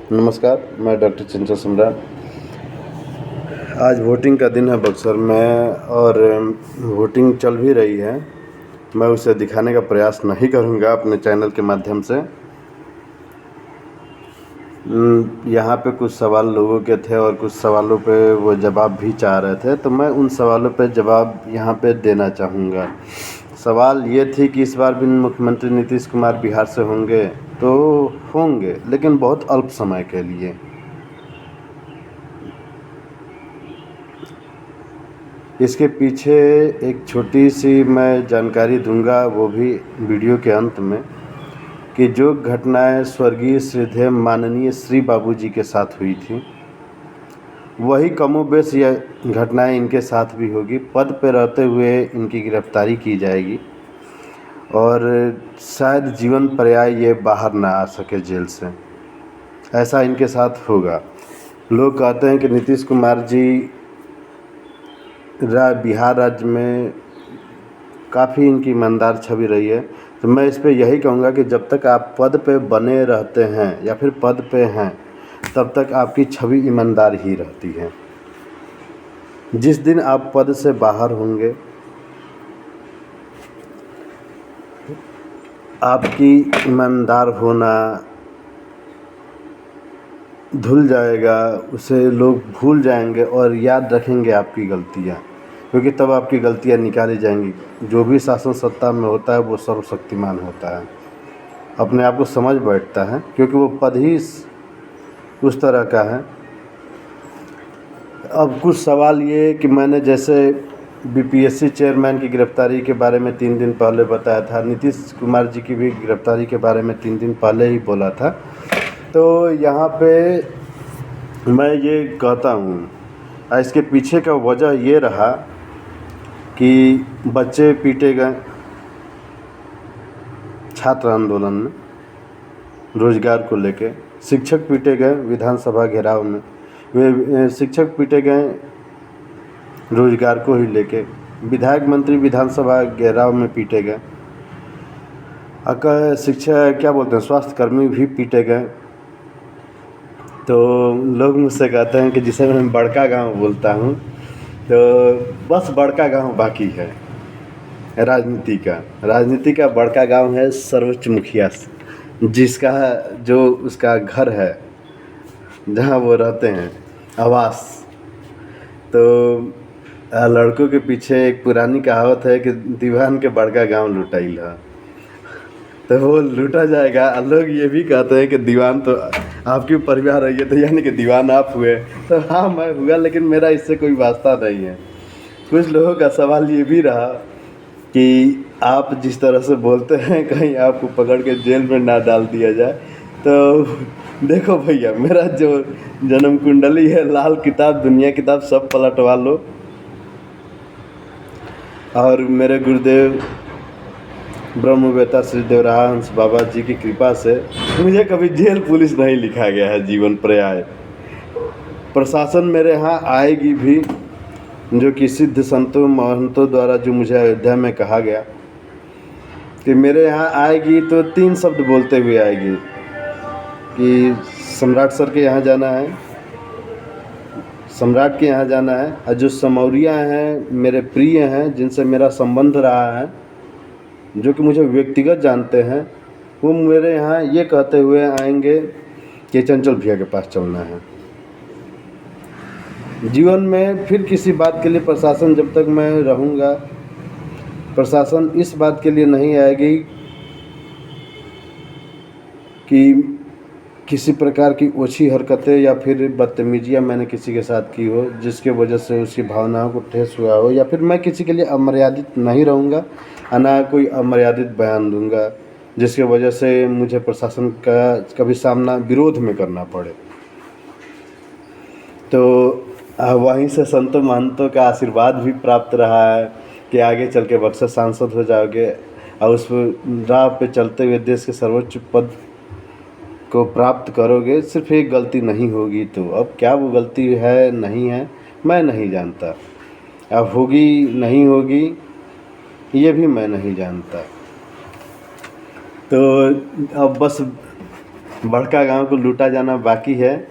नमस्कार, मैं डॉक्टर चंचल सम्राट। आज वोटिंग का दिन है बक्सर में और वोटिंग चल भी रही है। मैं उसे दिखाने का प्रयास नहीं करूंगा अपने चैनल के माध्यम से। यहाँ पे कुछ सवाल लोगों के थे और कुछ सवालों पे वो जवाब भी चाह रहे थे, तो मैं उन सवालों पे जवाब यहाँ पे देना चाहूँगा। सवाल ये थी कि इस बार भी मुख्यमंत्री नीतीश कुमार बिहार से होंगे, तो होंगे लेकिन बहुत अल्प समय के लिए। इसके पीछे एक छोटी सी मैं जानकारी दूंगा, वो भी वीडियो के अंत में, कि जो घटनाएं स्वर्गीय श्रीदेव माननीय श्री बाबूजी के साथ हुई थी, वही कमोबेश यह घटनाएं इनके साथ भी होगी। पद पर रहते हुए इनकी गिरफ्तारी की जाएगी और शायद जीवन पर्याय ये बाहर ना आ सके जेल से, ऐसा इनके साथ होगा। लोग कहते हैं कि नीतीश कुमार जी बिहार राज्य में काफ़ी इनकी ईमानदार छवि रही है, तो मैं इस पे यही कहूँगा कि जब तक आप पद पे बने रहते हैं या फिर पद पे हैं, तब तक आपकी छवि ईमानदार ही रहती है। जिस दिन आप पद से बाहर होंगे, आपकी ईमानदार होना धुल जाएगा, उसे लोग भूल जाएंगे और याद रखेंगे आपकी गलतियाँ, क्योंकि तब आपकी गलतियाँ निकाली जाएंगी। जो भी शासन सत्ता में होता है वो सर्वशक्तिमान होता है, अपने आप को समझ बैठता है, क्योंकि वो पद ही उस तरह का है। अब कुछ सवाल ये कि मैंने जैसे बीपीएससी चेयरमैन की गिरफ्तारी के बारे में 3 दिन पहले बताया था, नीतीश कुमार जी की भी गिरफ्तारी के बारे में 3 दिन पहले ही बोला था। तो यहाँ पे मैं ये कहता हूँ, इसके पीछे का वजह ये रहा कि बच्चे पीटे गए छात्र आंदोलन में, रोजगार को लेके, शिक्षक पीटे गए विधानसभा घेराव में, वे शिक्षक पीटे गए रोजगार को ही लेके, विधायक मंत्री विधानसभा घेराव में पीटे गए, शिक्षा क्या बोलते हैं, स्वास्थ्य कर्मी भी पीटे गए। तो लोग मुझसे कहते हैं कि जिसे मैं बड़का गांव बोलता हूं, तो बस बड़का गांव बाकी है राजनीति का बड़का गांव है सर्वोच्च मुखिया, जिसका जो उसका घर है जहां वो रहते हैं, आवास। तो लड़कों के पीछे एक पुरानी कहावत है कि दीवान के बड़का गांव लुटाइल है, तो वो लूटा जाएगा। लोग ये भी कहते हैं कि दीवान तो आपके परिवार रही है, तो यानी कि दीवान आप हुए। तो हाँ, मैं हुआ, लेकिन मेरा इससे कोई वास्ता नहीं है। कुछ लोगों का सवाल ये भी रहा कि आप जिस तरह से बोलते हैं, कहीं आपको पकड़ के जेल में ना डाल दिया जाए। तो देखो भैया, मेरा जो जन्म कुंडली है, लाल किताब, दुनिया किताब सब पलटवा लो, और मेरे गुरुदेव ब्रह्मवेता श्री देवराहंस बाबा जी की कृपा से मुझे कभी जेल पुलिस नहीं लिखा गया है जीवन पर्याय। प्रशासन मेरे यहाँ आएगी भी, जो कि सिद्ध संतों महंतों द्वारा जो मुझे अयोध्या में कहा गया कि मेरे यहाँ आएगी, तो 3 शब्द बोलते हुए आएगी कि सम्राट सर के यहाँ जाना है, सम्राट के यहाँ जाना है। और जो समौरिया हैं, मेरे प्रिय हैं, जिनसे मेरा संबंध रहा है, जो कि मुझे व्यक्तिगत जानते हैं, वो मेरे यहाँ ये कहते हुए आएंगे कि चंचल भैया के पास चलना है। जीवन में फिर किसी बात के लिए प्रशासन, जब तक मैं रहूँगा, प्रशासन इस बात के लिए नहीं आएगी कि किसी प्रकार की ओछी हरकतें या फिर बदतमीजियाँ मैंने किसी के साथ की हो, जिसके वजह से उसकी भावनाओं को ठेस हुआ हो, या फिर मैं किसी के लिए अमर्यादित नहीं रहूँगा, ना कोई अमर्यादित बयान दूंगा जिसके वजह से मुझे प्रशासन का कभी सामना विरोध में करना पड़े। तो वहीं से संतों महंतों का आशीर्वाद भी प्राप्त रहा है कि आगे चल के बक्सर सांसद हो जाओगे, और उस राह पे चलते हुए देश के सर्वोच्च पद को प्राप्त करोगे। सिर्फ एक गलती नहीं होगी, तो अब क्या वो गलती है नहीं है मैं नहीं जानता, अब होगी नहीं होगी ये भी मैं नहीं जानता। तो अब बस बड़का गांव को लूटा जाना बाकी है।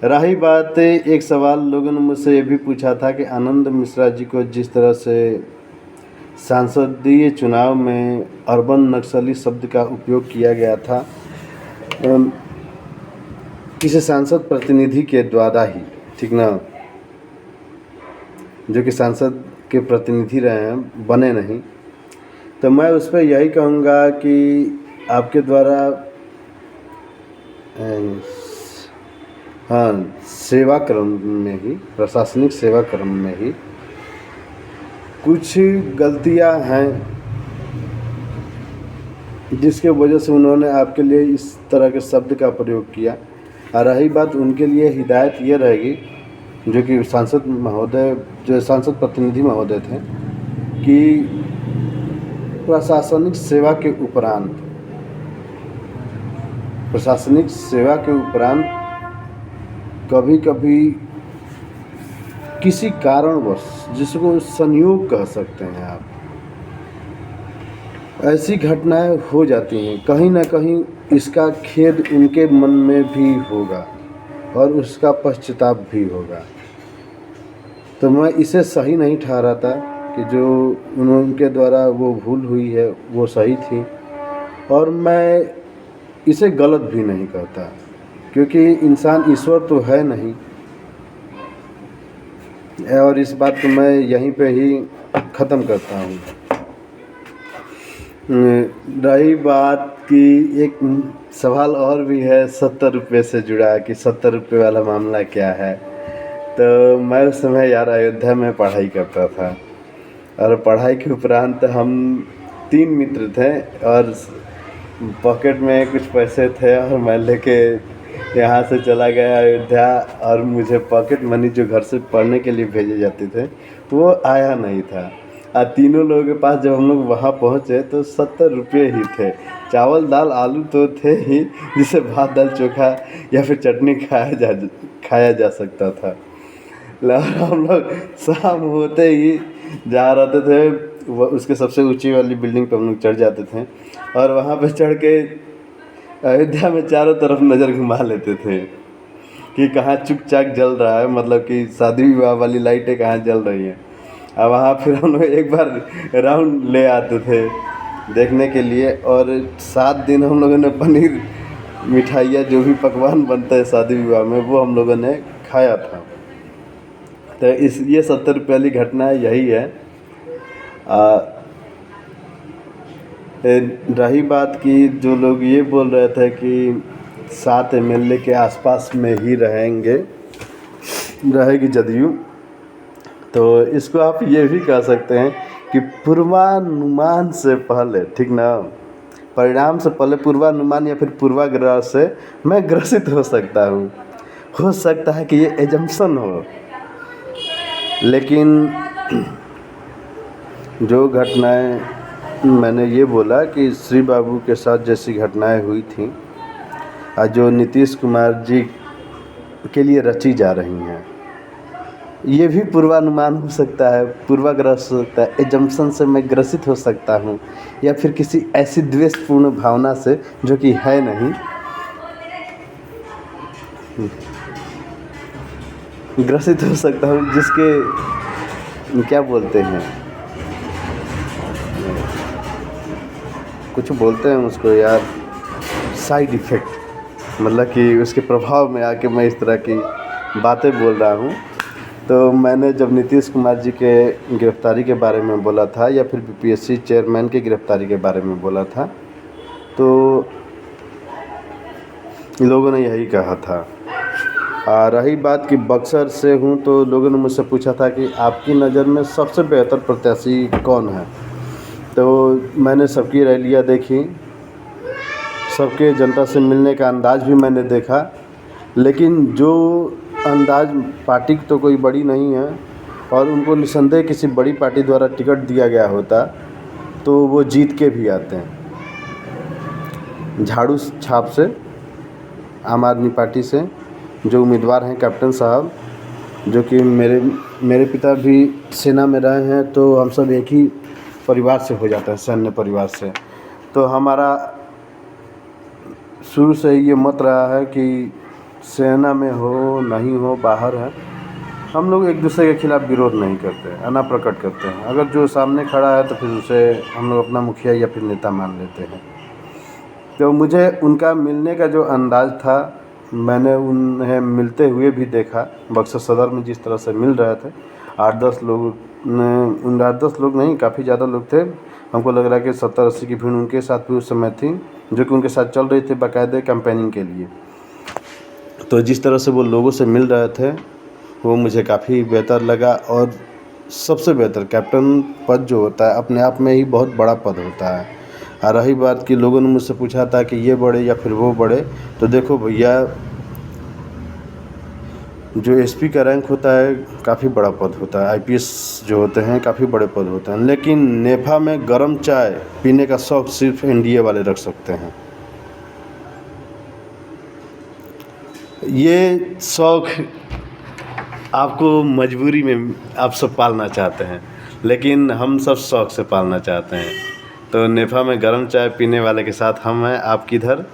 रही बात, एक सवाल लोगों ने मुझसे ये भी पूछा था कि आनंद मिश्रा जी को जिस तरह से संसदीय चुनाव में अर्बन नक्सली शब्द का उपयोग किया गया था किसी सांसद प्रतिनिधि के द्वारा ही, ठीक ना, जो कि सांसद के प्रतिनिधि रहे हैं, बने नहीं, तो मैं उस पर यही कहूँगा कि आपके द्वारा हाँ, सेवा क्रम में ही, प्रशासनिक सेवा क्रम में ही कुछ गलतियां हैं जिसके वजह से उन्होंने आपके लिए इस तरह के शब्द का प्रयोग किया। और रही बात, उनके लिए हिदायत ये रहेगी, जो कि सांसद महोदय, जो सांसद प्रतिनिधि महोदय थे, कि प्रशासनिक सेवा के उपरांत कभी कभी किसी कारणवश, जिसको संयोग कह सकते हैं आप, ऐसी घटनाएं हो जाती हैं, कहीं ना कहीं इसका खेद उनके मन में भी होगा और उसका पश्चाताप भी होगा। तो मैं इसे सही नहीं ठहराता कि जो उनके द्वारा वो भूल हुई है वो सही थी, और मैं इसे गलत भी नहीं कहता, क्योंकि इंसान ईश्वर तो है नहीं। और इस बात को मैं यहीं पे ही ख़त्म करता हूँ। रही बात कि एक सवाल और भी है 70 रुपये से जुड़ा, कि 70 रुपये वाला मामला क्या है। तो मैं उस समय यार अयोध्या में पढ़ाई करता था, और पढ़ाई के उपरांत हम 3 मित्र थे, और पॉकेट में कुछ पैसे थे, और मैं लेके यहाँ से चला गया अयोध्या, और मुझे पॉकेट मनी जो घर से पढ़ने के लिए भेजे जाते थे वो आया नहीं था। और तीनों लोगों के पास जब हम लोग वहाँ पहुँचे तो 70 रुपये ही थे। चावल दाल आलू तो थे ही, जिसे भात दाल चोखा या फिर चटनी खाया जा सकता था। हम लोग शाम होते ही जा रहते थे, वो उसके सबसे ऊंची वाली बिल्डिंग पर हम लोग चढ़ जाते थे, और वहाँ पे चढ़ के अयोध्या में चारों तरफ नज़र घुमा लेते थे कि कहाँ चुक चाक जल रहा है, मतलब कि शादी विवाह वाली लाइटें कहाँ जल रही हैं। और वहाँ फिर हम लोग एक बार राउंड ले आते थे देखने के लिए। और 7 दिन हम लोगों ने पनीर, मिठाइयाँ, जो भी पकवान बनता है शादी विवाह में, वो हम लोगों ने खाया था। तो ये 70 रुपये वाली घटना यही है। रही बात कि जो लोग ये बोल रहे थे कि 7 MLA के आसपास में ही रहेगी जदयू, तो इसको आप ये भी कह सकते हैं कि पूर्वानुमान से पहले, ठीक ना, परिणाम से पहले पूर्वानुमान या फिर पूर्वाग्रह से मैं ग्रसित हो सकता हूँ। हो सकता है कि ये एजम्पशन हो, लेकिन जो घटनाएं मैंने ये बोला कि श्री बाबू के साथ जैसी घटनाएं हुई थी, और जो नीतीश कुमार जी के लिए रची जा रही हैं, ये भी पूर्वानुमान हो सकता है, पूर्वाग्रह हो सकता है, एजम्पशन से मैं ग्रसित हो सकता हूँ, या फिर किसी ऐसी द्वेषपूर्ण भावना से जो कि है नहीं, ग्रसित हो सकता हूँ, जिसके क्या बोलते हैं, कुछ बोलते हैं उसको यार, साइड इफ़ेक्ट, मतलब कि उसके प्रभाव में आके मैं इस तरह की बातें बोल रहा हूँ। तो मैंने जब नीतीश कुमार जी के गिरफ़्तारी के बारे में बोला था, या फिर BPSC चेयरमैन के गिरफ़्तारी के बारे में बोला था, तो लोगों ने यही कहा था। रही बात कि बक्सर से हूँ, तो लोगों ने मुझसे पूछा था कि आपकी नज़र में सबसे बेहतर प्रत्याशी कौन है। तो मैंने सबकी रैलियाँ देखी, सबके जनता से मिलने का अंदाज़ भी मैंने देखा, लेकिन जो अंदाज़, पार्टी तो कोई बड़ी नहीं है, और उनको निसंदेह किसी बड़ी पार्टी द्वारा टिकट दिया गया होता तो वो जीत के भी आते हैं। झाड़ू छाप से, आम आदमी पार्टी से जो उम्मीदवार हैं कैप्टन साहब, जो कि मेरे पिता भी सेना में रहे हैं, तो हम सब एक ही परिवार से हो जाता है, सैन्य परिवार से। तो हमारा शुरू से ही ये मत रहा है कि सेना में हो नहीं हो बाहर है, हम लोग एक दूसरे के खिलाफ़ विरोध नहीं करते, अना प्रकट करते हैं। अगर जो सामने खड़ा है तो फिर उसे हम लोग अपना मुखिया या फिर नेता मान लेते हैं। तो मुझे उनका मिलने का जो अंदाज़ था, मैंने उन्हें मिलते हुए भी देखा। बक्सर सदर में जिस तरह से मिल रहे थे, 8-10 लोग, 8-10 लोग नहीं, काफ़ी ज़्यादा लोग थे। हमको लग रहा है कि 70-80 की भीड़ उनके साथ भी उस समय थी, जो कि उनके साथ चल रही थी बाकायदे कैंपेनिंग के लिए। तो जिस तरह से वो लोगों से मिल रहे थे, वो मुझे काफ़ी बेहतर लगा। और सबसे बेहतर, कैप्टन पद जो होता है अपने आप में ही बहुत बड़ा पद होता है। और रही बात कि लोगों ने मुझसे पूछा था कि ये बढ़े या फिर वो बढ़े, तो देखो भैया, जो एसपी का रैंक होता है काफ़ी बड़ा पद होता है, आईपीएस जो होते हैं काफ़ी बड़े पद होते हैं, लेकिन नेफा में गर्म चाय पीने का शौक़ सिर्फ एनडीए वाले रख सकते हैं। ये शौक़ आपको मजबूरी में आप सब पालना चाहते हैं, लेकिन हम सब शौक़ से पालना चाहते हैं। तो नेफा में गर्म चाय पीने वाले के साथ हम हैं, आप किधर।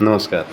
नमस्कार।